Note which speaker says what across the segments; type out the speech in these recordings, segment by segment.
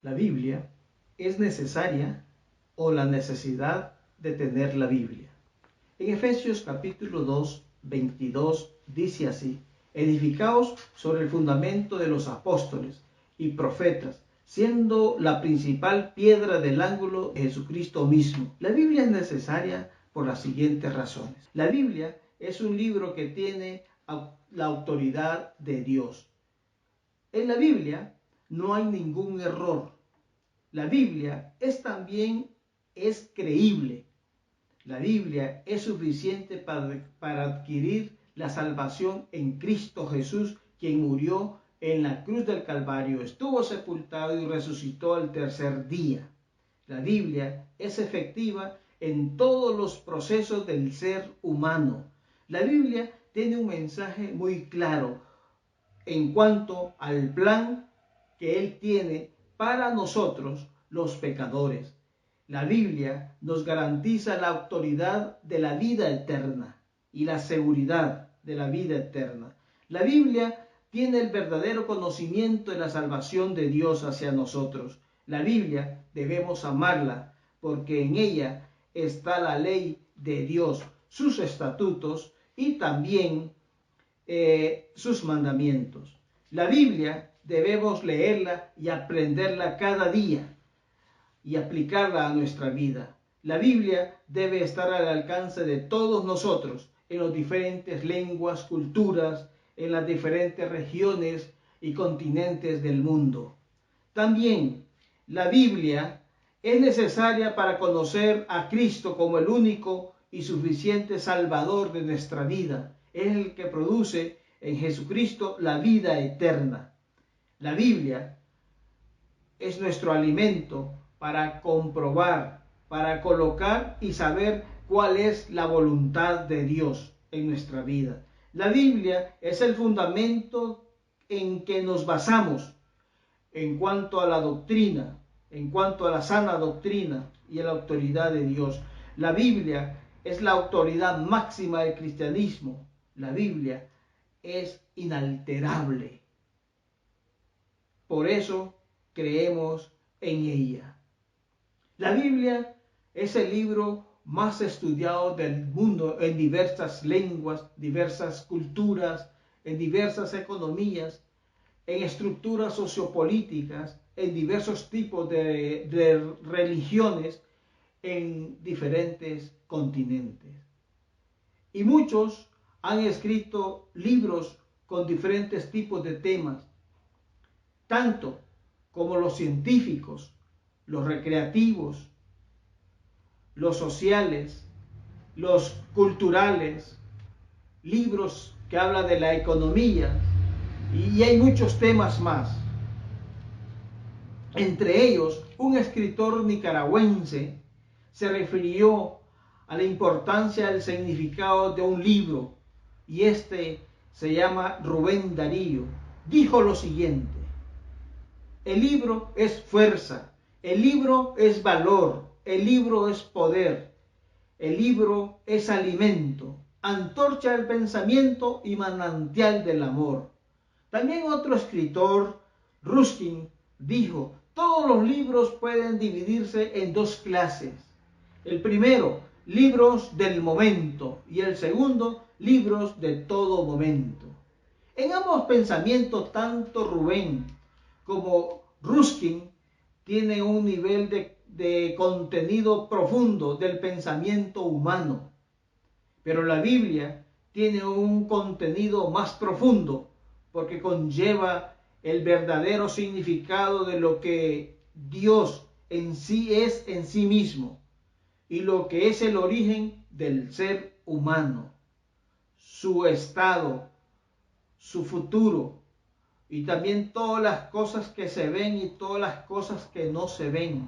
Speaker 1: La Biblia es necesaria o la necesidad de tener la Biblia. En Efesios capítulo 2, 22 dice así: edificaos sobre el fundamento de los apóstoles y profetas, siendo la principal piedra del ángulo Jesucristo mismo. La Biblia es necesaria por las siguientes razones. La Biblia es un libro que tiene la autoridad de Dios. En la Biblia no hay ningún error. La Biblia es creíble. La Biblia es suficiente para adquirir la salvación en Cristo Jesús, quien murió en la cruz del Calvario, estuvo sepultado y resucitó al tercer día. La Biblia es efectiva en todos los procesos del ser humano. La Biblia tiene un mensaje muy claro en cuanto al plan que Él tiene para nosotros, los pecadores. La Biblia nos garantiza la autoridad de la vida eterna y la seguridad de la vida eterna. La Biblia tiene el verdadero conocimiento de la salvación de Dios hacia nosotros. La Biblia debemos amarla porque en ella está la ley de Dios, sus estatutos y también sus mandamientos. La Biblia debemos leerla y aprenderla cada día y aplicarla a nuestra vida. La Biblia debe estar al alcance de todos nosotros en las diferentes lenguas, culturas, en las diferentes regiones y continentes del mundo. También la Biblia es necesaria para conocer a Cristo como el único y suficiente Salvador de nuestra vida. Es el que produce en Jesucristo la vida eterna. La Biblia es nuestro alimento para comprobar, para colocar y saber cuál es la voluntad de Dios en nuestra vida. La Biblia es el fundamento en que nos basamos en cuanto a la doctrina, en cuanto a la sana doctrina y a la autoridad de Dios. La Biblia es la autoridad máxima del cristianismo. La Biblia es inalterable. Por eso creemos en ella. La Biblia es el libro más estudiado del mundo en diversas lenguas, diversas culturas, en diversas economías, en estructuras sociopolíticas, en diversos tipos de religiones, en diferentes continentes. Y muchos han escrito libros con diferentes tipos de temas, tanto como los científicos, los recreativos, los sociales, los culturales, libros que hablan de la economía, y hay muchos temas más. Entre ellos, un escritor nicaragüense se refirió a la importancia del significado de un libro, y se llama Rubén Darío. Dijo lo siguiente: el libro es fuerza, el libro es valor, el libro es poder, el libro es alimento, antorcha del pensamiento y manantial del amor. También otro escritor, Ruskin, dijo: todos los libros pueden dividirse en dos clases. El primero, libros del momento, y el segundo, libros de todo momento. En ambos pensamientos, tanto Rubén como Ruskin tienen un nivel de contenido profundo del pensamiento humano. Pero la Biblia tiene un contenido más profundo porque conlleva el verdadero significado de lo que Dios en sí es en sí mismo y lo que es el origen del ser humano, su estado, su futuro y también todas las cosas que se ven y todas las cosas que no se ven,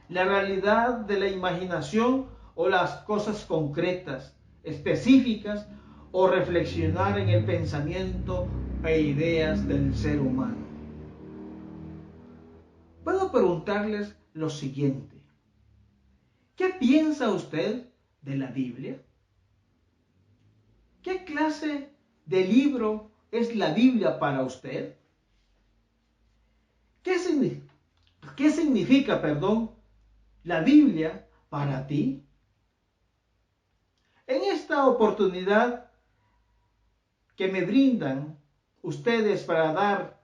Speaker 1: la realidad de la imaginación o las cosas concretas, específicas, o reflexionar en el pensamiento e ideas del ser humano. Puedo preguntarles lo siguiente: ¿qué piensa usted de la Biblia? ¿Qué clase de libro es la Biblia para usted? ¿Qué ¿Qué significa, la Biblia para ti? En esta oportunidad que me brindan ustedes para dar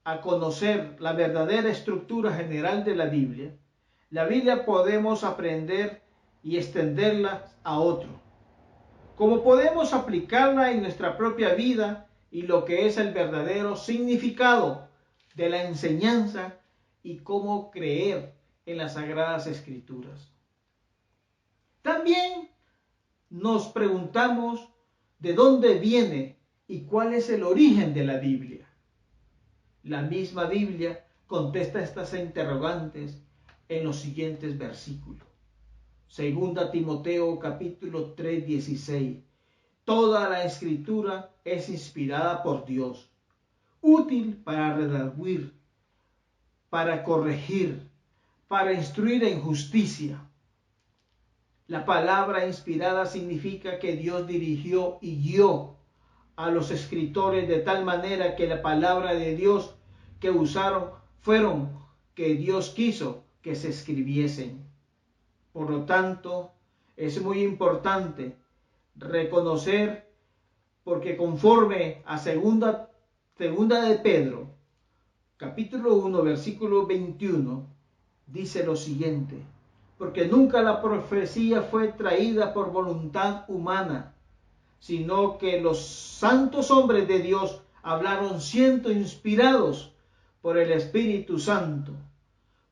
Speaker 1: a conocer la verdadera estructura general de la Biblia podemos aprender y extenderla a otro. Como podemos aplicarla en nuestra propia vida y lo que es el verdadero significado de la enseñanza y cómo creer en las Sagradas Escrituras. También nos preguntamos de dónde viene y cuál es el origen de la Biblia. La misma Biblia contesta estas interrogantes en los siguientes versículos. Segunda Timoteo capítulo 3, 16. Toda la escritura es inspirada por Dios, útil para redarguir, para corregir, para instruir en justicia. La palabra inspirada significa que Dios dirigió y guió a los escritores de tal manera que la palabra de Dios que usaron fueron que Dios quiso que se escribiesen. Por lo tanto, es muy importante reconocer, porque conforme a segunda de Pedro, capítulo 1, versículo 21, dice lo siguiente: porque nunca la profecía fue traída por voluntad humana, sino que los santos hombres de Dios hablaron siendo inspirados por el Espíritu Santo.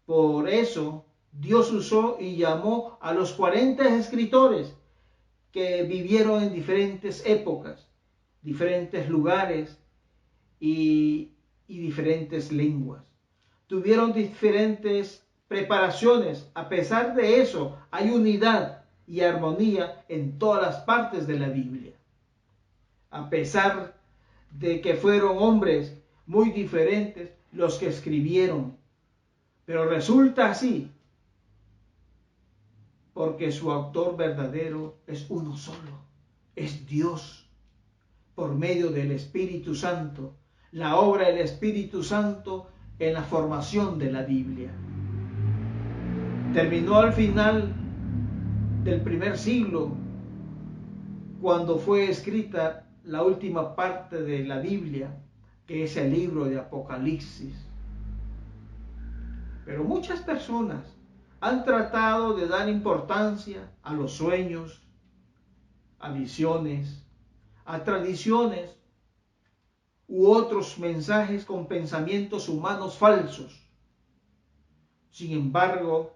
Speaker 1: Por eso Dios usó y llamó a los 40 escritores que vivieron en diferentes épocas, diferentes lugares y diferentes lenguas. Tuvieron diferentes preparaciones. A pesar de eso, hay unidad y armonía en todas las partes de la Biblia. A pesar de que fueron hombres muy diferentes los que escribieron. Pero resulta así porque su autor verdadero es uno solo, es Dios, por medio del Espíritu Santo, la obra del Espíritu Santo en la formación de la Biblia. Terminó al final del primer siglo, cuando fue escrita la última parte de la Biblia, que es el libro de Apocalipsis. Pero muchas personas han tratado de dar importancia a los sueños, a visiones, a tradiciones u otros mensajes con pensamientos humanos falsos. Sin embargo,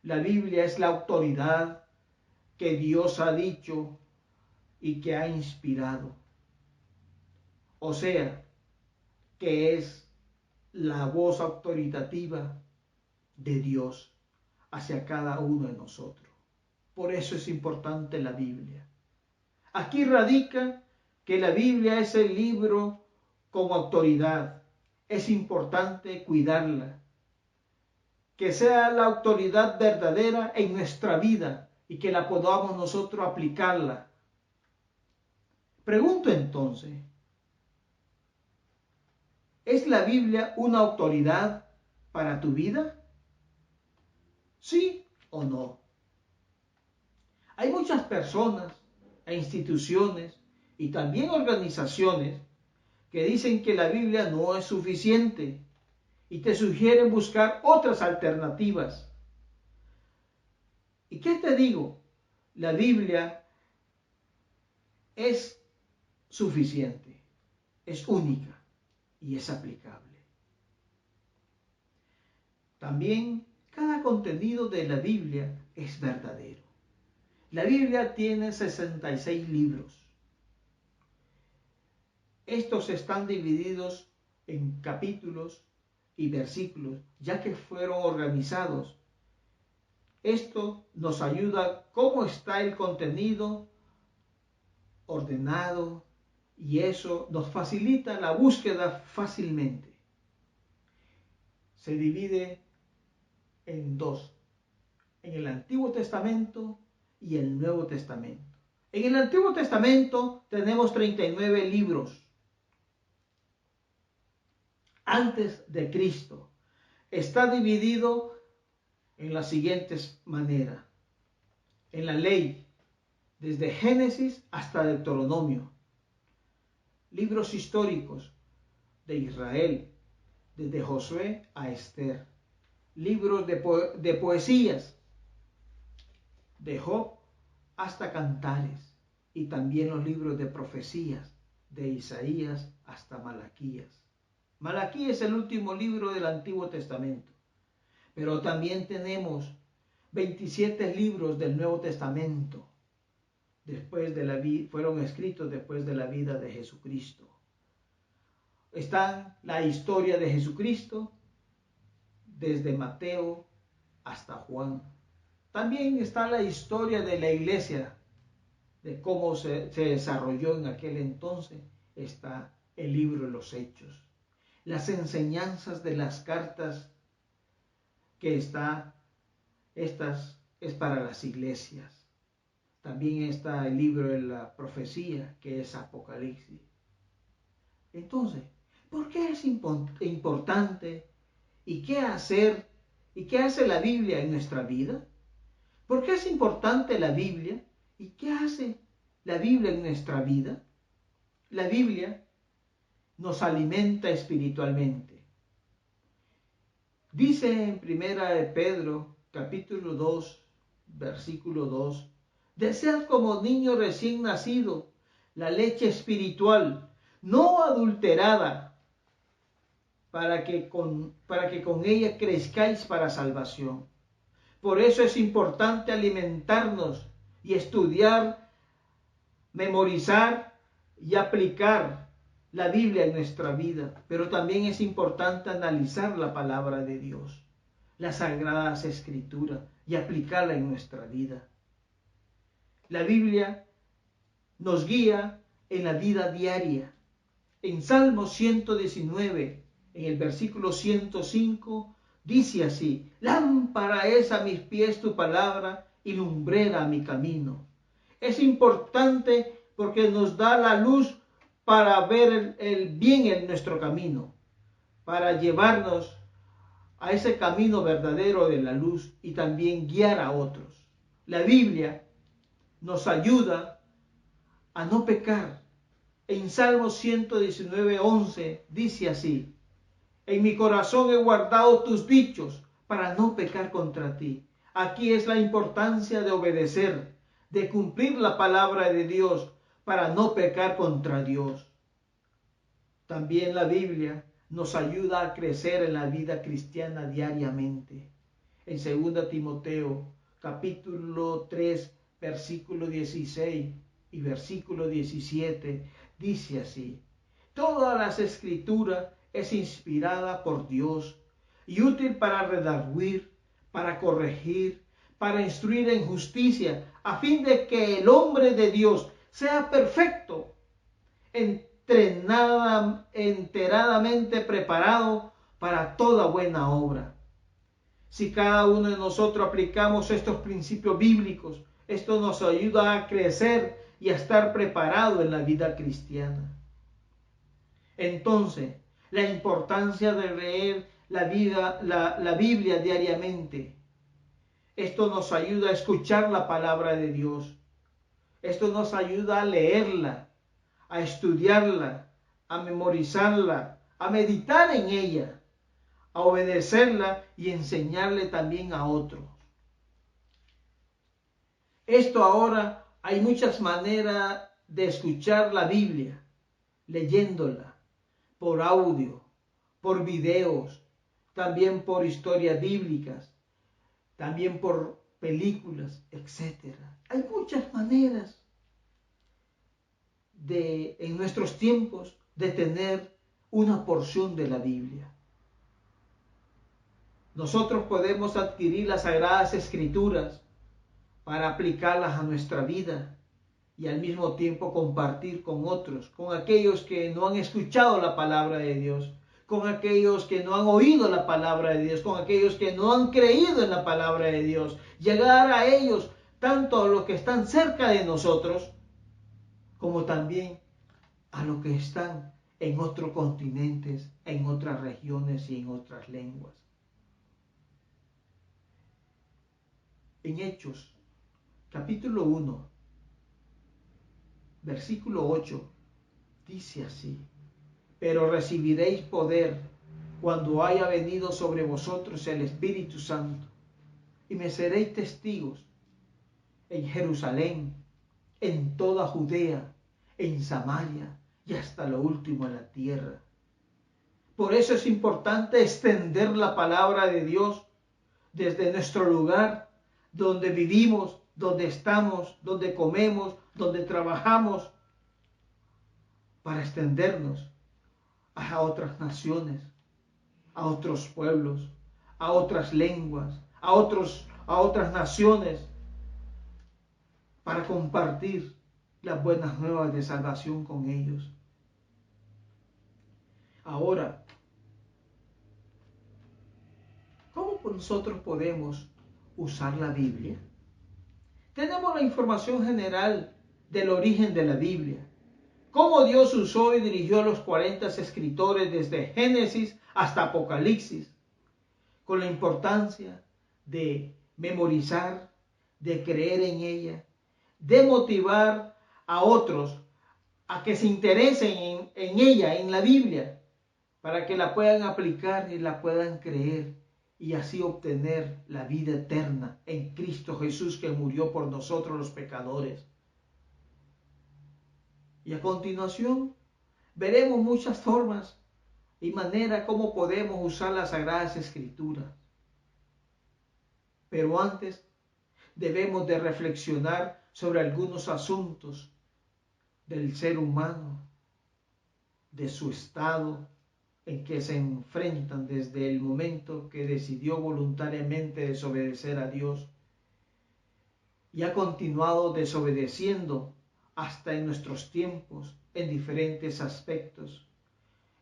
Speaker 1: la Biblia es la autoridad que Dios ha dicho y que ha inspirado. O sea, que es la voz autoritativa de Dios hacia cada uno de nosotros. Por eso es importante la Biblia. Aquí radica que la Biblia es el libro con autoridad. Es importante cuidarla. Que sea la autoridad verdadera en nuestra vida y que la podamos nosotros aplicarla. Pregunto entonces, ¿es la Biblia una autoridad para tu vida? ¿Sí o no? Hay muchas personas e instituciones y también organizaciones que dicen que la Biblia no es suficiente y te sugieren buscar otras alternativas. ¿Y qué te digo? La Biblia es suficiente, es única y es aplicable. También cada contenido de la Biblia es verdadero. La Biblia tiene 66 libros. Estos están divididos en capítulos y versículos, ya que fueron organizados. Esto nos ayuda cómo está el contenido ordenado y eso nos facilita la búsqueda fácilmente. Se divide en dos, en el Antiguo Testamento y el Nuevo Testamento. En el Antiguo Testamento tenemos 39 libros antes de Cristo. está dividido en las siguientes maneras. En la ley, desde Génesis hasta Deuteronomio. Libros históricos de Israel, desde Josué a Esther. Libros de poesías, de Job hasta Cantares. Y también los libros de profecías, de Isaías hasta Malaquías. Malaquías es el último libro del Antiguo Testamento. Pero también tenemos 27 libros del Nuevo Testamento. Fueron escritos después de la vida de Jesucristo. Está la historia de Jesucristo desde Mateo hasta Juan. También está la historia de la iglesia, de cómo se desarrolló en aquel entonces. Está el libro de los Hechos. Las enseñanzas de las cartas estas es para las iglesias. También está el libro de la profecía, que es Apocalipsis. Entonces, ¿por qué es importante y qué hacer y qué hace la Biblia en nuestra vida? ¿Por qué es importante la Biblia y qué hace la Biblia en nuestra vida? La Biblia nos alimenta espiritualmente. Dice en Primera de Pedro, capítulo 2, versículo 2, desead como niño recién nacido la leche espiritual, no adulterada, para que con ella crezcáis para salvación. Por eso es importante alimentarnos y estudiar, memorizar y aplicar la Biblia en nuestra vida. Pero también es importante analizar la palabra de Dios, las Sagradas Escrituras, y aplicarla en nuestra vida. La Biblia nos guía en la vida diaria. En Salmo 119, en el versículo 105, dice así: lámpara es a mis pies tu palabra y lumbrera a mi camino. Es importante porque nos da la luz para ver el bien en nuestro camino, para llevarnos a ese camino verdadero de la luz y también guiar a otros. La Biblia nos ayuda a no pecar. En Salmo 119, 11 dice así: en mi corazón he guardado tus dichos para no pecar contra ti. Aquí es la importancia de obedecer, de cumplir la palabra de Dios para no pecar contra Dios. También la Biblia nos ayuda a crecer en la vida cristiana diariamente. En 2 Timoteo, capítulo 3, versículo 16 y versículo 17, dice así: todas las escrituras es inspirada por Dios y útil para redarguir, para corregir, para instruir en justicia, a fin de que el hombre de Dios sea perfecto, enteradamente preparado para toda buena obra. Si cada uno de nosotros aplicamos estos principios bíblicos, esto nos ayuda a crecer y a estar preparado en la vida cristiana. Entonces, la importancia de leer la Biblia diariamente. Esto nos ayuda a escuchar la palabra de Dios. Esto nos ayuda a leerla, a estudiarla, a memorizarla, a meditar en ella, a obedecerla y enseñarle también a otros. Esto ahora hay muchas maneras de escuchar la Biblia, leyéndola, por audio, por videos, también por historias bíblicas, también por películas, etc. Hay muchas maneras en nuestros tiempos de tener una porción de la Biblia. Nosotros podemos adquirir las Sagradas Escrituras para aplicarlas a nuestra vida y al mismo tiempo compartir con otros, con aquellos que no han escuchado la palabra de Dios, con aquellos que no han oído la palabra de Dios, con aquellos que no han creído en la palabra de Dios. Llegar a ellos, tanto a los que están cerca de nosotros, como también a los que están en otros continentes, en otras regiones y en otras lenguas. En Hechos, capítulo 1, versículo 8, dice así: pero recibiréis poder cuando haya venido sobre vosotros el Espíritu Santo, y me seréis testigos en Jerusalén, en toda Judea, en Samaria y hasta lo último en la tierra. Por eso es importante extender la palabra de Dios desde nuestro lugar, donde vivimos, donde estamos, donde comemos, donde trabajamos, para extendernos a otras naciones, a otros pueblos, a otras lenguas, a otras naciones, para compartir las buenas nuevas de salvación con ellos. Ahora, ¿cómo nosotros podemos usar la Biblia? Tenemos la información general del origen de la Biblia, cómo Dios usó y dirigió a los 40 escritores desde Génesis hasta Apocalipsis, con la importancia de memorizar, de creer en ella, de motivar a otros a que se interesen en ella, en la Biblia, para que la puedan aplicar y la puedan creer y así obtener la vida eterna en Cristo Jesús, que murió por nosotros los pecadores. Y a continuación veremos muchas formas y maneras como podemos usar las Sagradas Escrituras. Pero antes debemos de reflexionar sobre algunos asuntos del ser humano, de su estado en que se enfrentan desde el momento que decidió voluntariamente desobedecer a Dios y ha continuado desobedeciendo hasta en nuestros tiempos, en diferentes aspectos,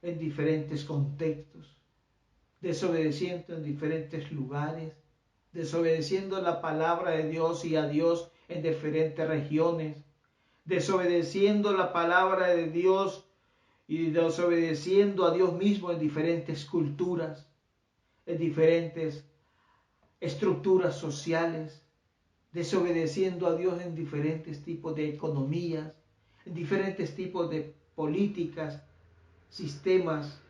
Speaker 1: en diferentes contextos, desobedeciendo en diferentes lugares, desobedeciendo la palabra de Dios y a Dios en diferentes regiones, desobedeciendo la palabra de Dios y desobedeciendo a Dios mismo en diferentes culturas, en diferentes estructuras sociales, desobedeciendo a Dios en diferentes tipos de economías, en diferentes tipos de políticas, sistemas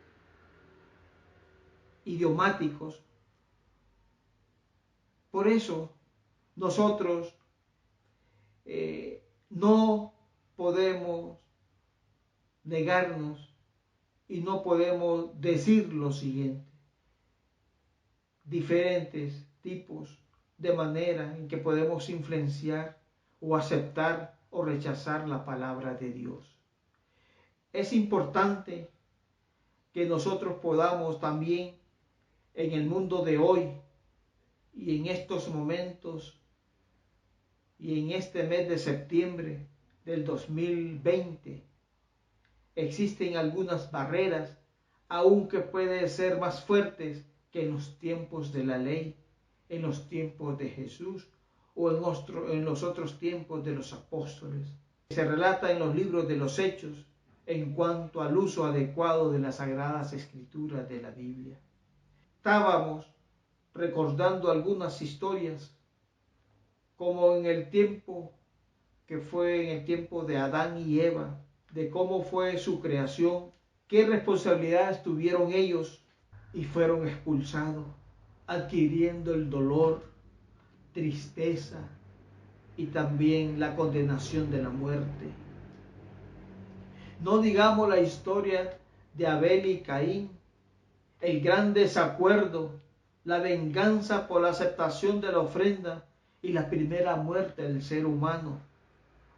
Speaker 1: idiomáticos. Por eso nosotros no podemos negarnos y no podemos decir lo siguiente: diferentes tipos de manera en que podemos influenciar o aceptar o rechazar la palabra de Dios. Es importante que nosotros podamos también en el mundo de hoy y en estos momentos y en este mes de septiembre del 2020 existen algunas barreras, aunque pueden ser más fuertes que en los tiempos de la ley, en los tiempos de Jesús o en los otros tiempos de los apóstoles. Se relata en los libros de los Hechos en cuanto al uso adecuado de las Sagradas Escrituras de la Biblia. Estábamos recordando algunas historias, como en el tiempo que fue en el tiempo de Adán y Eva, de cómo fue su creación, qué responsabilidades tuvieron ellos y fueron expulsados, adquiriendo el dolor, tristeza y también la condenación de la muerte. No digamos la historia de Abel y Caín, el gran desacuerdo, la venganza por la aceptación de la ofrenda y la primera muerte del ser humano,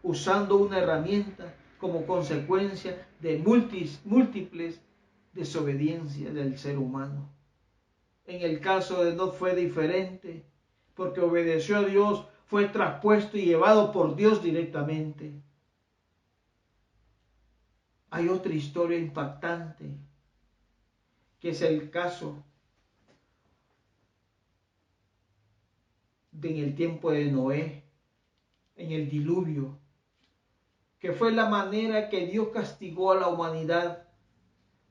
Speaker 1: usando una herramienta como consecuencia de múltiples desobediencias del ser humano. En el caso de Enoc fue diferente, porque obedeció a Dios, fue traspuesto y llevado por Dios directamente. Hay otra historia impactante, que es el caso en el tiempo de Noé, en el diluvio, que fue la manera que Dios castigó a la humanidad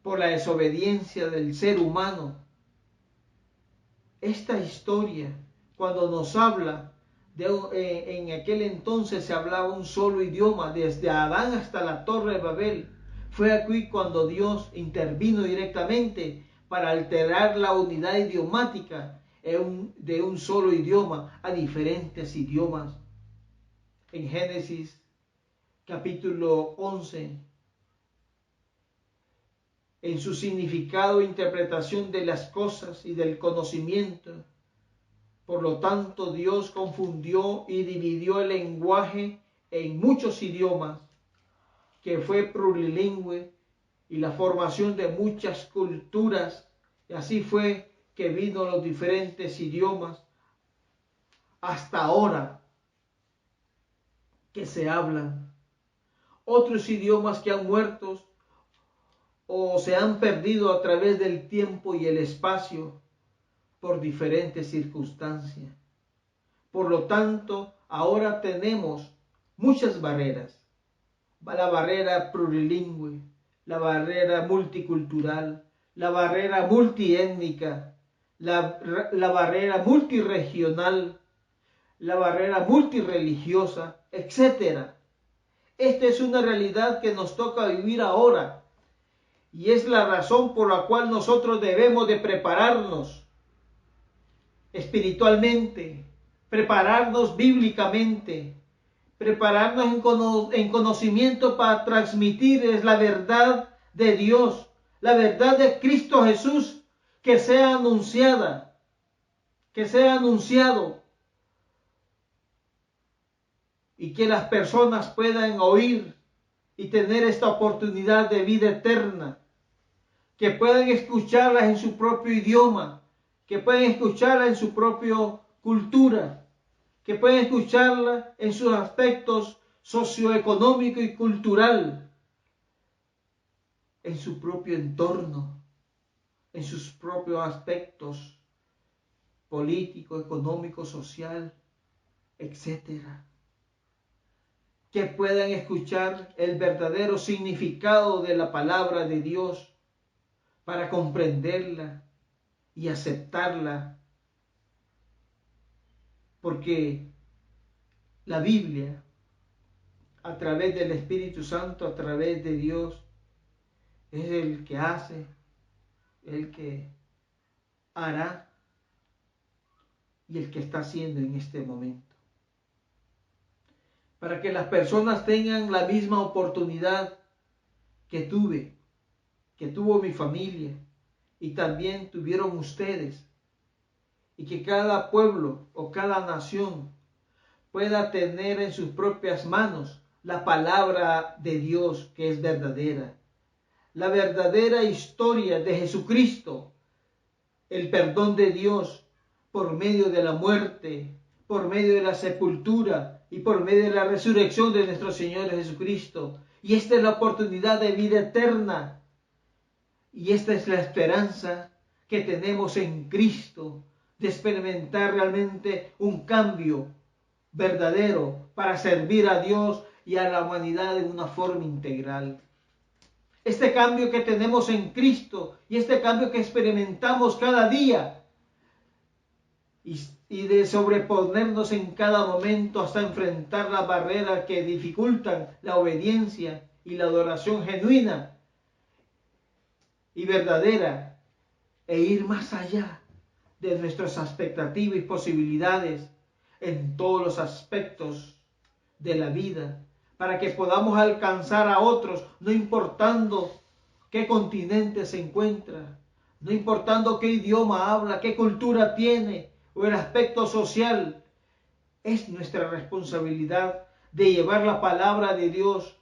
Speaker 1: por la desobediencia del ser humano. Esta historia, cuando nos habla En aquel entonces se hablaba un solo idioma, desde Adán hasta la Torre de Babel. Fue aquí cuando Dios intervino directamente para alterar la unidad idiomática de un solo idioma a diferentes idiomas. En Génesis capítulo 11, en su significado e interpretación de las cosas y del conocimiento. Por lo tanto, Dios confundió y dividió el lenguaje en muchos idiomas, que fue plurilingüe, y la formación de muchas culturas. Y así fue que vino los diferentes idiomas hasta ahora que se hablan. Otros idiomas que han muerto o se han perdido a través del tiempo y el espacio por diferentes circunstancias. Por lo tanto, ahora tenemos muchas barreras. La barrera plurilingüe, la barrera multicultural, la barrera multiétnica, la barrera multiregional, la barrera multireligiosa, etc. Esta es una realidad que nos toca vivir ahora. Y es la razón por la cual nosotros debemos de prepararnos espiritualmente, prepararnos bíblicamente, prepararnos en conocimiento para transmitirles la verdad de Dios, la verdad de Cristo Jesús, que sea anunciada, que sea anunciado, y que las personas puedan oír y tener esta oportunidad de vida eterna, que puedan escucharlas en su propio idioma, que puedan escucharla en su propia cultura, que puedan escucharla en sus aspectos socioeconómico y cultural, en su propio entorno, en sus propios aspectos político, económico, social, etc. Que puedan escuchar el verdadero significado de la palabra de Dios para comprenderla y aceptarla, porque la Biblia, a través del Espíritu Santo, a través de Dios, es el que hace, el que hará y el que está haciendo en este momento. Para que las personas tengan la misma oportunidad que tuvo mi familia y también tuvieron ustedes, y que cada pueblo o cada nación pueda tener en sus propias manos la palabra de Dios, que es verdadera, la verdadera historia de Jesucristo, el perdón de Dios por medio de la muerte, por medio de la sepultura y por medio de la resurrección de nuestro Señor Jesucristo. Y esta es la oportunidad de vida eterna. Y esta es la esperanza que tenemos en Cristo, de experimentar realmente un cambio verdadero para servir a Dios y a la humanidad de una forma integral. Este cambio que tenemos en Cristo y este cambio que experimentamos cada día y de sobreponernos en cada momento hasta enfrentar las barreras que dificultan la obediencia y la adoración genuina y verdadera, e ir más allá de nuestras expectativas y posibilidades en todos los aspectos de la vida, para que podamos alcanzar a otros, no importando qué continente se encuentra, no importando qué idioma habla, qué cultura tiene o el aspecto social. Es nuestra responsabilidad de llevar la palabra de Dios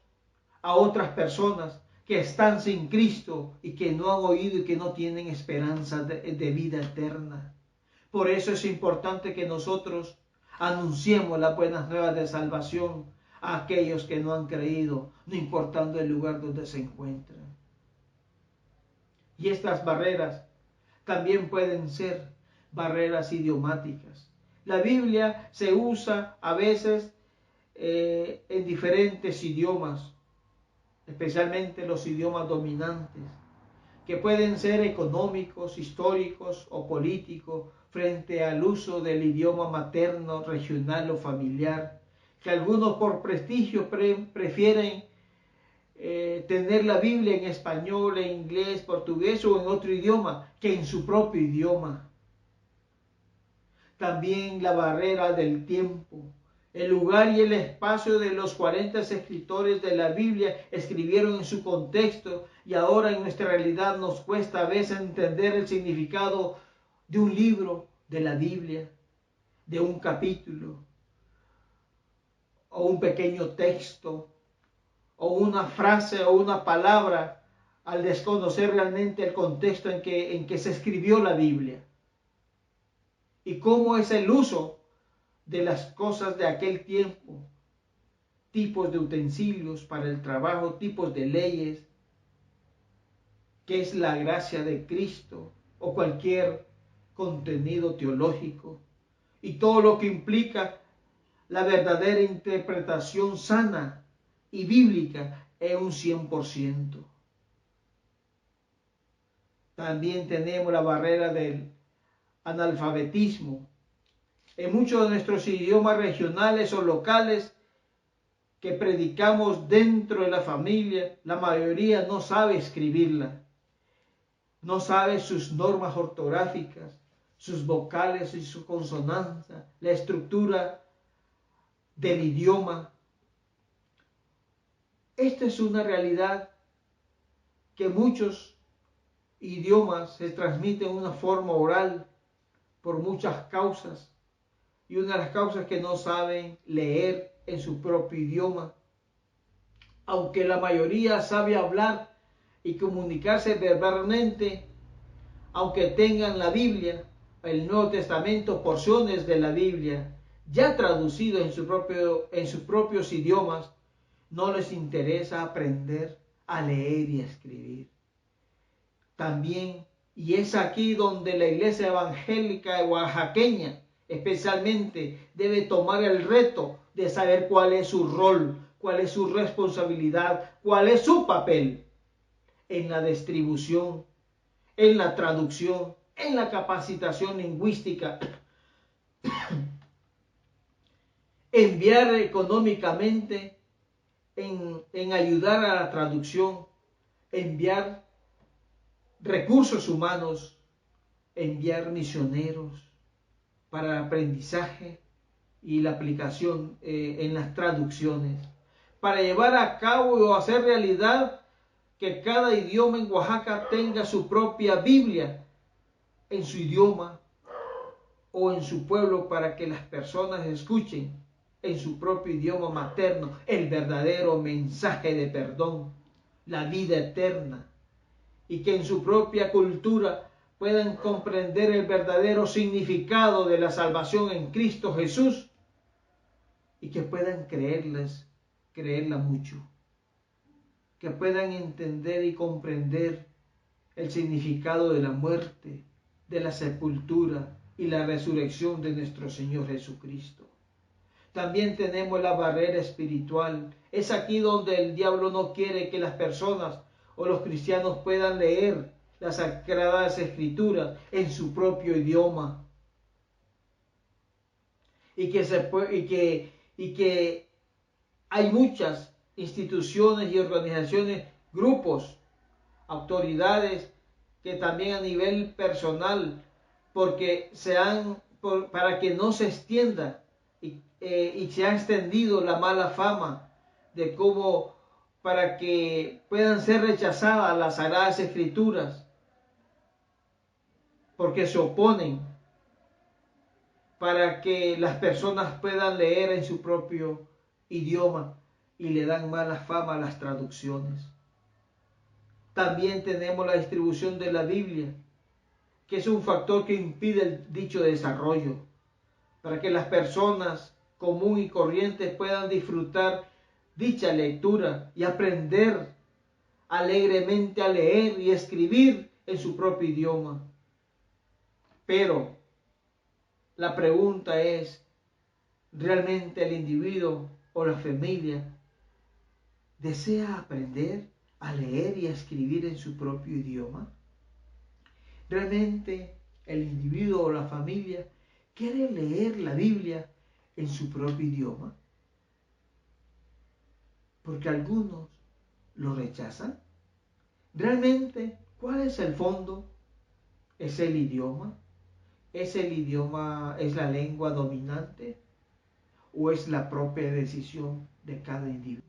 Speaker 1: a otras personas que están sin Cristo y que no han oído y que no tienen esperanza de vida eterna. Por eso es importante que nosotros anunciemos las buenas nuevas de salvación a aquellos que no han creído, no importando el lugar donde se encuentran. Y estas barreras también pueden ser barreras idiomáticas. La Biblia se usa a veces en diferentes idiomas, especialmente los idiomas dominantes, que pueden ser económicos, históricos o políticos frente al uso del idioma materno, regional o familiar, que algunos por prestigio prefieren tener la Biblia en español, en inglés, portugués o en otro idioma que en su propio idioma. También la barrera del tiempo. El lugar y el espacio de los 40 escritores de la Biblia escribieron en su contexto y ahora en nuestra realidad nos cuesta a veces entender el significado de un libro de la Biblia, de un capítulo o un pequeño texto o una frase o una palabra al desconocer realmente el contexto en que se escribió la Biblia y cómo es el uso de las cosas de aquel tiempo, tipos de utensilios para el trabajo, tipos de leyes, qué es la gracia de Cristo o cualquier contenido teológico y todo lo que implica la verdadera interpretación sana y bíblica en un 100%. También tenemos la barrera del analfabetismo. En muchos de nuestros idiomas regionales o locales que predicamos dentro de la familia, la mayoría no sabe escribirla, no sabe sus normas ortográficas, sus vocales y su consonanza, la estructura del idioma. Esta es una realidad que muchos idiomas se transmiten de una forma oral por muchas causas. Y una de las causas es que no saben leer en su propio idioma. Aunque la mayoría sabe hablar y comunicarse verbalmente, aunque tengan la Biblia, el Nuevo Testamento, porciones de la Biblia, ya traducido en sus propios idiomas, no les interesa aprender a leer y a escribir. También, y es aquí donde la iglesia evangélica oaxaqueña especialmente debe tomar el reto de saber cuál es su rol, cuál es su responsabilidad, cuál es su papel en la distribución, en la traducción, en la capacitación lingüística, enviar económicamente en ayudar a la traducción, enviar recursos humanos, enviar misioneros para el aprendizaje y la aplicación en las traducciones, para llevar a cabo o hacer realidad que cada idioma en Oaxaca tenga su propia Biblia en su idioma o en su pueblo para que las personas escuchen en su propio idioma materno el verdadero mensaje de perdón, la vida eterna, y que en su propia cultura puedan comprender el verdadero significado de la salvación en Cristo Jesús y que puedan creerla mucho, que puedan entender y comprender el significado de la muerte, de la sepultura y la resurrección de nuestro Señor Jesucristo. También tenemos la barrera espiritual. Es aquí donde el diablo no quiere que las personas o los cristianos puedan leer las sagradas escrituras en su propio idioma. Y que hay muchas instituciones y organizaciones, grupos, autoridades que también a nivel personal, para que no se extienda y se ha extendido la mala fama de cómo para que puedan ser rechazadas las sagradas escrituras porque se oponen, para que las personas puedan leer en su propio idioma y le dan mala fama a las traducciones. También tenemos la distribución de la Biblia, que es un factor que impide el dicho desarrollo, para que las personas común y corrientes puedan disfrutar dicha lectura y aprender alegremente a leer y escribir en su propio idioma. Pero la pregunta es, ¿realmente el individuo o la familia desea aprender a leer y a escribir en su propio idioma? ¿Realmente el individuo o la familia quiere leer la Biblia en su propio idioma? Porque algunos lo rechazan. ¿Realmente cuál es el fondo? ¿Es el idioma? ¿Es el idioma, es la lengua dominante? ¿O es la propia decisión de cada individuo?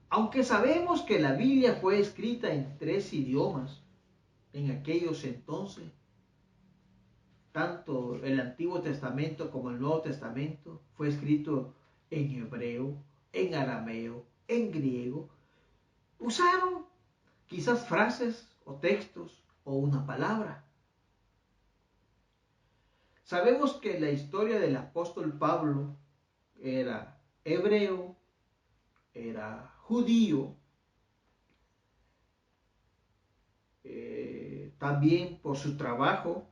Speaker 1: Aunque sabemos que la Biblia fue escrita en 3 idiomas en aquellos entonces, tanto el Antiguo Testamento como el Nuevo Testamento fue escrito en hebreo, en arameo, en griego, usaron quizás frases o textos o una palabra. Sabemos que la historia del apóstol Pablo era hebreo, era judío, también por su trabajo,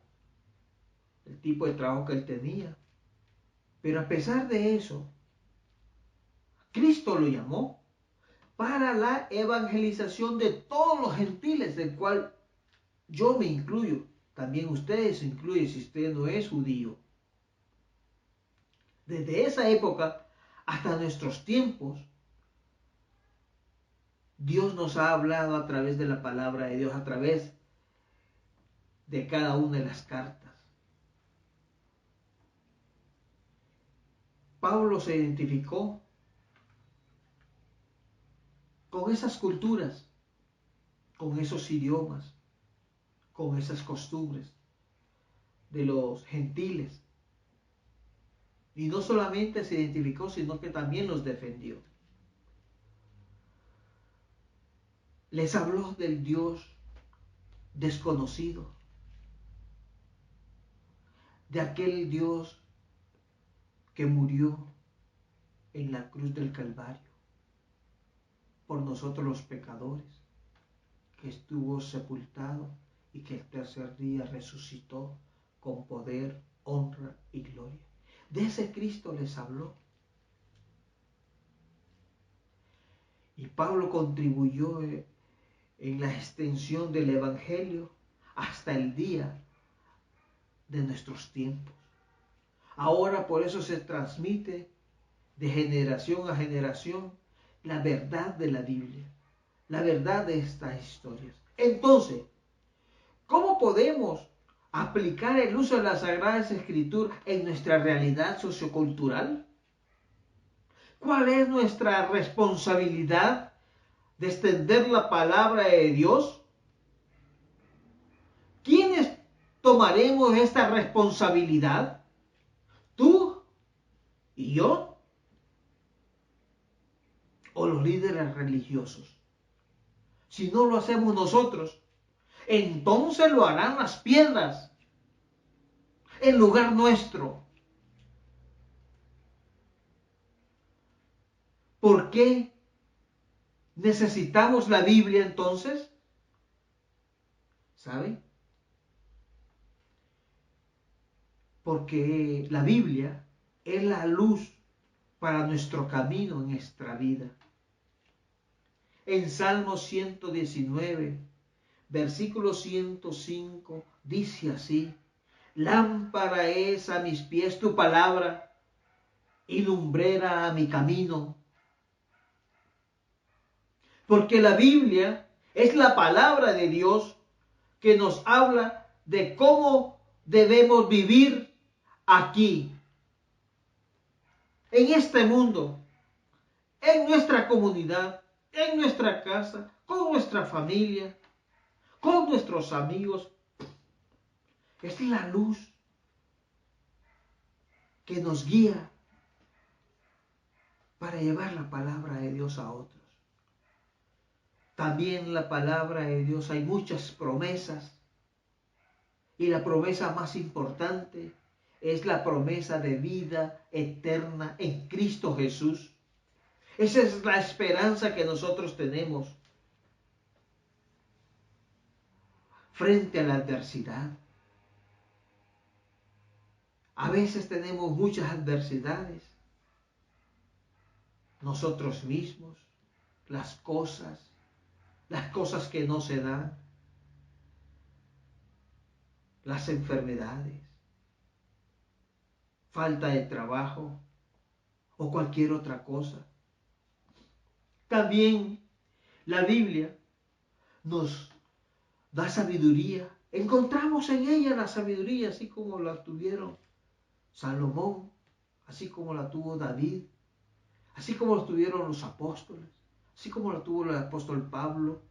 Speaker 1: el tipo de trabajo que él tenía. Pero a pesar de eso, Cristo lo llamó para la evangelización de todos los gentiles, del cual yo me incluyo. También ustedes se incluyen si usted no es judío. Desde esa época hasta nuestros tiempos, Dios nos ha hablado a través de la palabra de Dios, a través de cada una de las cartas. Pablo se identificó con esas culturas, con esos idiomas, con esas costumbres de los gentiles. Y no solamente se identificó, sino que también los defendió. Les habló del Dios desconocido, de aquel Dios que murió en la cruz del Calvario por nosotros los pecadores, que estuvo sepultado y que el tercer día resucitó con poder, honra y gloria. De ese Cristo les habló. Y Pablo contribuyó en la extensión del Evangelio hasta el día de nuestros tiempos. Ahora por eso se transmite de generación a generación la verdad de la Biblia, la verdad de estas historias. Entonces, ¿cómo podemos aplicar el uso de las Sagradas Escrituras en nuestra realidad sociocultural? ¿Cuál es nuestra responsabilidad de extender la palabra de Dios? ¿Quiénes tomaremos esta responsabilidad? ¿Tú y yo? ¿O los líderes religiosos? Si no lo hacemos nosotros, entonces lo harán las piedras en lugar nuestro. ¿Por qué necesitamos la Biblia entonces? ¿Saben? Porque la Biblia es la luz para nuestro camino en nuestra vida. En Salmo 119, versículo 105, dice así: lámpara es a mis pies tu palabra y lumbrera a mi camino. Porque la Biblia es la palabra de Dios que nos habla de cómo debemos vivir aquí, en este mundo, en nuestra comunidad, en nuestra casa, con nuestra familia, con nuestros amigos. Es la luz que nos guía para llevar la palabra de Dios a otros. También en la palabra de Dios hay muchas promesas. Y la promesa más importante es la promesa de vida eterna en Cristo Jesús. Esa es la esperanza que nosotros tenemos frente a la adversidad. A veces tenemos muchas adversidades. Nosotros mismos, las cosas que no se dan. las enfermedades, falta de trabajo o cualquier otra cosa. También la Biblia nos da sabiduría. Encontramos en ella la sabiduría, así como la tuvieron Salomón, así como la tuvo David, así como la tuvieron los apóstoles, así como la tuvo el apóstol Pablo.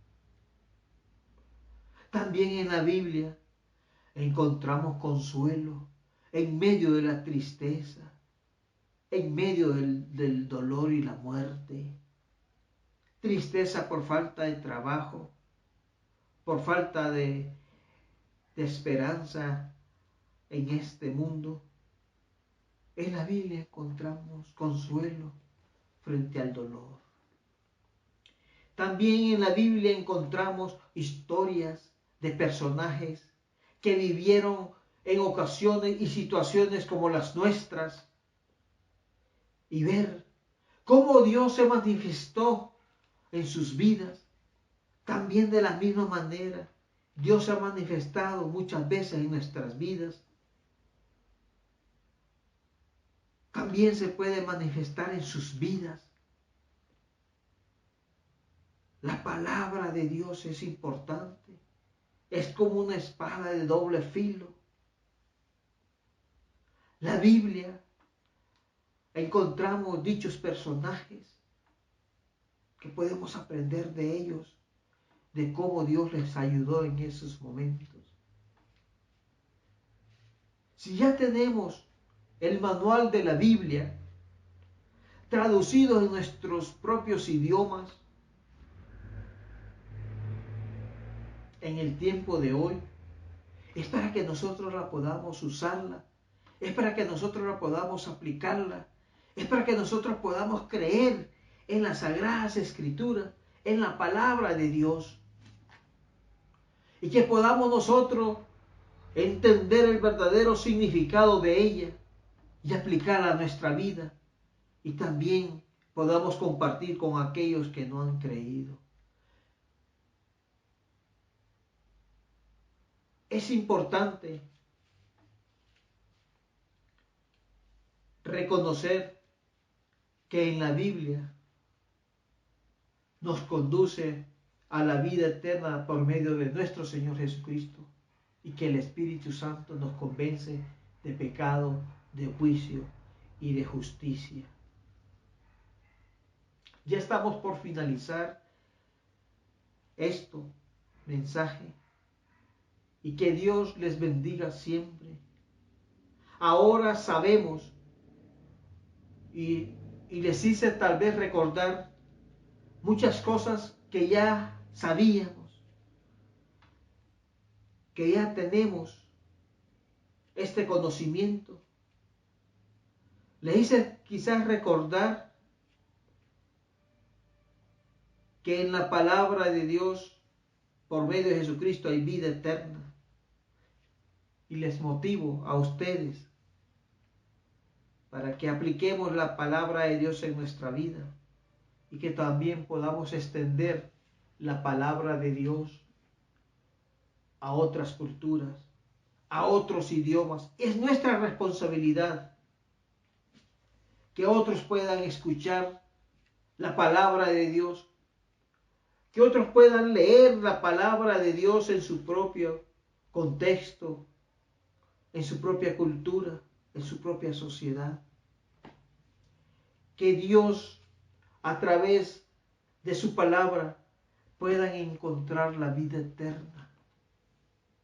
Speaker 1: También en la Biblia encontramos consuelo en medio de la tristeza, en medio del dolor y la muerte. Tristeza por falta de trabajo, por falta de esperanza en este mundo. En la Biblia encontramos consuelo frente al dolor. También en la Biblia encontramos historias de personajes que vivieron en ocasiones y situaciones como las nuestras, y ver cómo Dios se manifestó en sus vidas. También de la misma manera, Dios se ha manifestado muchas veces en nuestras vidas. También se puede manifestar en sus vidas. La palabra de Dios es importante. Es como una espada de doble filo. La Biblia, encontramos dichos personajes que podemos aprender de ellos, de cómo Dios les ayudó en esos momentos. Si ya tenemos el manual de la Biblia traducido en nuestros propios idiomas, en el tiempo de hoy, es para que nosotros la podamos usarla, es para que nosotros la podamos aplicarla, es para que nosotros podamos creer en las Sagradas Escrituras, en la palabra de Dios, y que podamos nosotros entender el verdadero significado de ella y aplicarla a nuestra vida, y también podamos compartir con aquellos que no han creído. Es importante reconocer que en la Biblia nos conduce a la vida eterna por medio de nuestro Señor Jesucristo, y que el Espíritu Santo nos convence de pecado, de juicio y de justicia. Ya estamos por finalizar mensaje, y que Dios les bendiga siempre. Ahora sabemos, y les hice tal vez recordar muchas cosas que ya sabíamos, que ya tenemos este conocimiento. Les hice quizás recordar que en la palabra de Dios, por medio de Jesucristo, hay vida eterna. Y les motivo a ustedes para que apliquemos la palabra de Dios en nuestra vida, y que también podamos extender la palabra de Dios a otras culturas, a otros idiomas. Es nuestra responsabilidad que otros puedan escuchar la palabra de Dios, que otros puedan leer la palabra de Dios en su propio contexto, en su propia cultura, en su propia sociedad. Que Dios, a través de su palabra, puedan encontrar la vida eterna.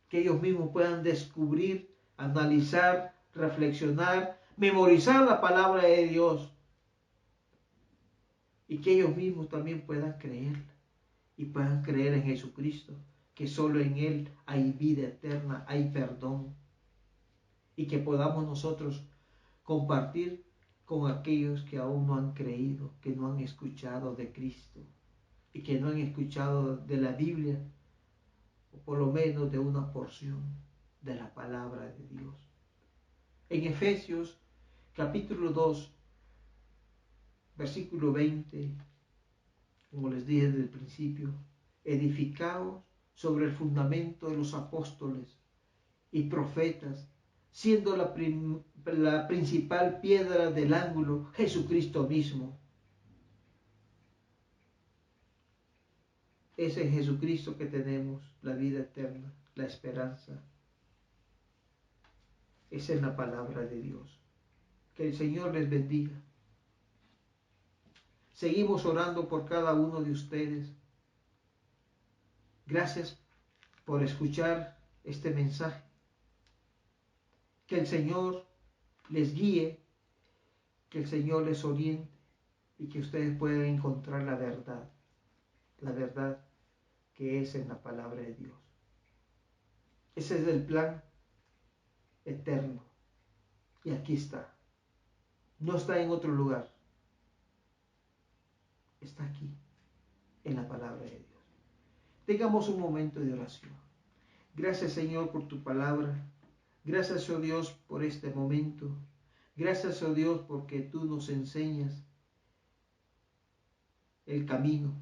Speaker 1: Que ellos mismos puedan descubrir, analizar, reflexionar, memorizar la palabra de Dios, y que ellos mismos también puedan creerla y puedan creer en Jesucristo, que solo en Él hay vida eterna, hay perdón, y que podamos nosotros compartir con aquellos que aún no han creído, que no han escuchado de Cristo y que no han escuchado de la Biblia, o por lo menos de una porción de la palabra de Dios. En Efesios capítulo 2, versículo 20, como les dije desde el principio, edificaos sobre el fundamento de los apóstoles y profetas, siendo la principal piedra del ángulo Jesucristo mismo. Es en Jesucristo que tenemos la vida eterna, la esperanza. Es en la palabra de Dios. Que el Señor les bendiga. Seguimos orando por cada uno de ustedes. Gracias por escuchar este mensaje. Que el Señor les guíe, que el Señor les oriente y que ustedes puedan encontrar la verdad que es en la palabra de Dios. Ese es el plan eterno. Y aquí está. No está en otro lugar. Está aquí, en la palabra de Dios. Tengamos un momento de oración. Gracias, Señor, por tu palabra. Gracias, oh Dios, por este momento. Gracias, oh Dios, porque tú nos enseñas el camino.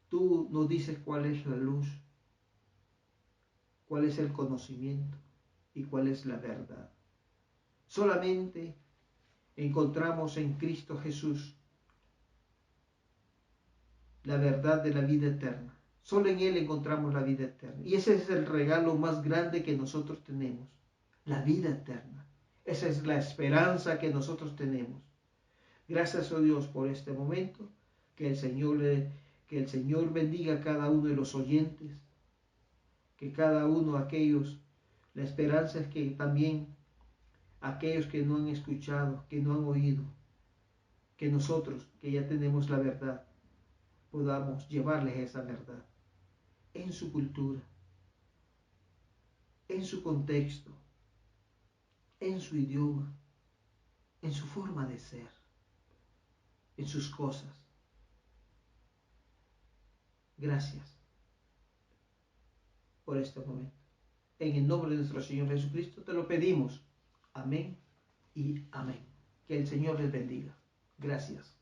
Speaker 1: Tú nos dices cuál es la luz, cuál es el conocimiento y cuál es la verdad. Solamente encontramos en Cristo Jesús la verdad de la vida eterna. Solo en Él encontramos la vida eterna. Y ese es el regalo más grande que nosotros tenemos, la vida eterna. Esa es la esperanza que nosotros tenemos. Gracias, oh Dios, por este momento. Que el Señor bendiga a cada uno de los oyentes. Que cada uno, aquellos, la esperanza es que también aquellos que no han escuchado, que no han oído, que nosotros, que ya tenemos la verdad, podamos llevarles esa verdad en su cultura, en su contexto, en su idioma, en su forma de ser, en sus cosas. Gracias por este momento. En el nombre de nuestro Señor Jesucristo te lo pedimos. Amén y amén. Que el Señor les bendiga. Gracias.